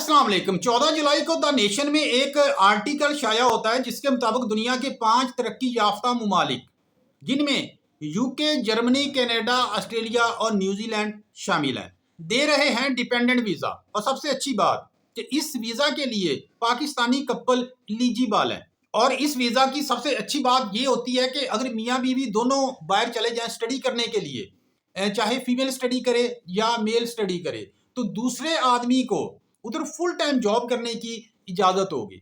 अस्सलाम वालेकुम। 14 जुलाई को द नेशन में एक आर्टिकल शाया होता है जिसके मुताबिक दुनिया के 5 तरक्की याफ्ता मुमालिक जिनमें यूके, जर्मनी, कनाडा, ऑस्ट्रेलिया और न्यूजीलैंड शामिल हैं, दे रहे हैं डिपेंडेंट वीजा। और सबसे अच्छी बात कि इस वीजा के लिए पाकिस्तानी कपल एलिजिबल हैं। और इस वीजा की सबसे अच्छी बात ये होती है कि अगर मियाँ बीवी दोनों बाहर चले जाएं स्टडी करने के लिए, चाहे फीमेल स्टडी करे या मेल स्टडी करे, तो दूसरे आदमी को उधर फुल टाइम जॉब करने की इजाजत होगी।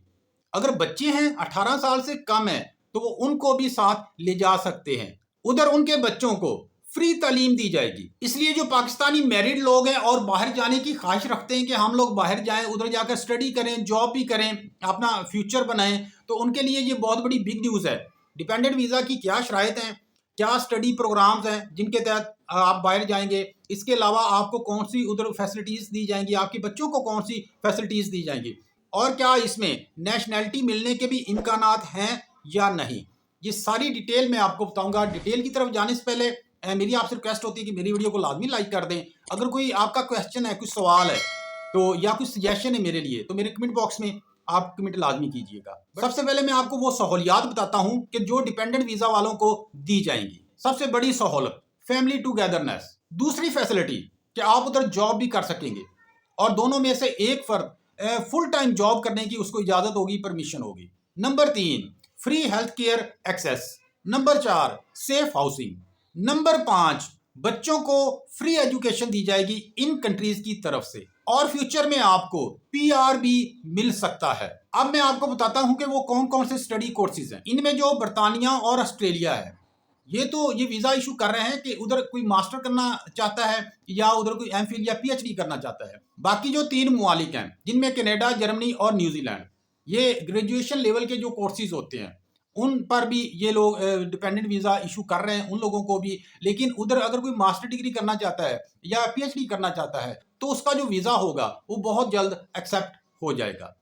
अगर बच्चे हैं 18 साल से कम है तो वो उनको भी साथ ले जा सकते हैं। उधर उनके बच्चों को फ्री तालीम दी जाएगी। इसलिए जो पाकिस्तानी मैरिड लोग हैं और बाहर जाने की ख्वाहिश रखते हैं कि हम लोग बाहर जाएं, उधर जाकर स्टडी करें, जॉब भी करें, अपना फ्यूचर बनाएं, तो उनके लिए ये बहुत बड़ी बिग न्यूज़ है। डिपेंडेंट वीज़ा की क्या शराइत हैं, क्या स्टडी प्रोग्राम्स हैं जिनके तहत आप बाहर जाएंगे, इसके अलावा आपको कौन सी उधर फैसिलिटीज़ दी जाएंगी, आपके बच्चों को कौन सी फैसिलिटीज़ दी जाएंगी, और क्या इसमें नेशनैलिटी मिलने के भी इम्कानात हैं या नहीं, ये सारी डिटेल मैं आपको बताऊंगा। डिटेल की तरफ जाने से पहले मेरी आपसे रिक्वेस्ट होती है कि मेरी वीडियो को लाजमी लाइक कर दें। अगर कोई आपका क्वेश्चन है, कुछ सवाल है तो या कुछ सजेशन है मेरे लिए, तो मेरे कमेंट बॉक्स में आप कमेंट लाजमी कीजिएगा। सबसे पहले मैं आपको वो सहूलियात बताता हूं कि जो डिपेंडेंट वीजा वालों को दी जाएंगी। सबसे बड़ी सहूलत फैमिली टुगेदरनेस। दूसरी फैसिलिटी कि आप उधर जॉब भी कर सकेंगे और दोनों में से एक फर्द फुल टाइम जॉब करने की उसको इजाजत होगी, परमिशन होगी। Number 3 free health care access. Number 4 safe housing. Number 5 बच्चों को फ्री एजुकेशन दी जाएगी इन कंट्रीज की तरफ से, और फ्यूचर में आपको पीआर भी मिल सकता है। अब मैं आपको बताता हूं कि वो कौन कौन से स्टडी कोर्सेज हैं। इनमें जो बरतानिया और ऑस्ट्रेलिया है, ये वीजा इशू कर रहे हैं कि उधर कोई मास्टर करना चाहता है या उधर कोई एमफिल या पीएचडी करना चाहता है। बाकी जो 3 मुमालिक हैं जिनमें कनाडा, जर्मनी और न्यूजीलैंड, ये ग्रेजुएशन लेवल के जो कोर्सेज होते हैं उन पर भी ये लोग डिपेंडेंट वीजा इशू कर रहे हैं, उन लोगों को भी। लेकिन उधर अगर कोई मास्टर डिग्री करना चाहता है या पीएचडी करना चाहता है तो उसका जो वीजा होगा वो बहुत जल्द एक्सेप्ट हो जाएगा।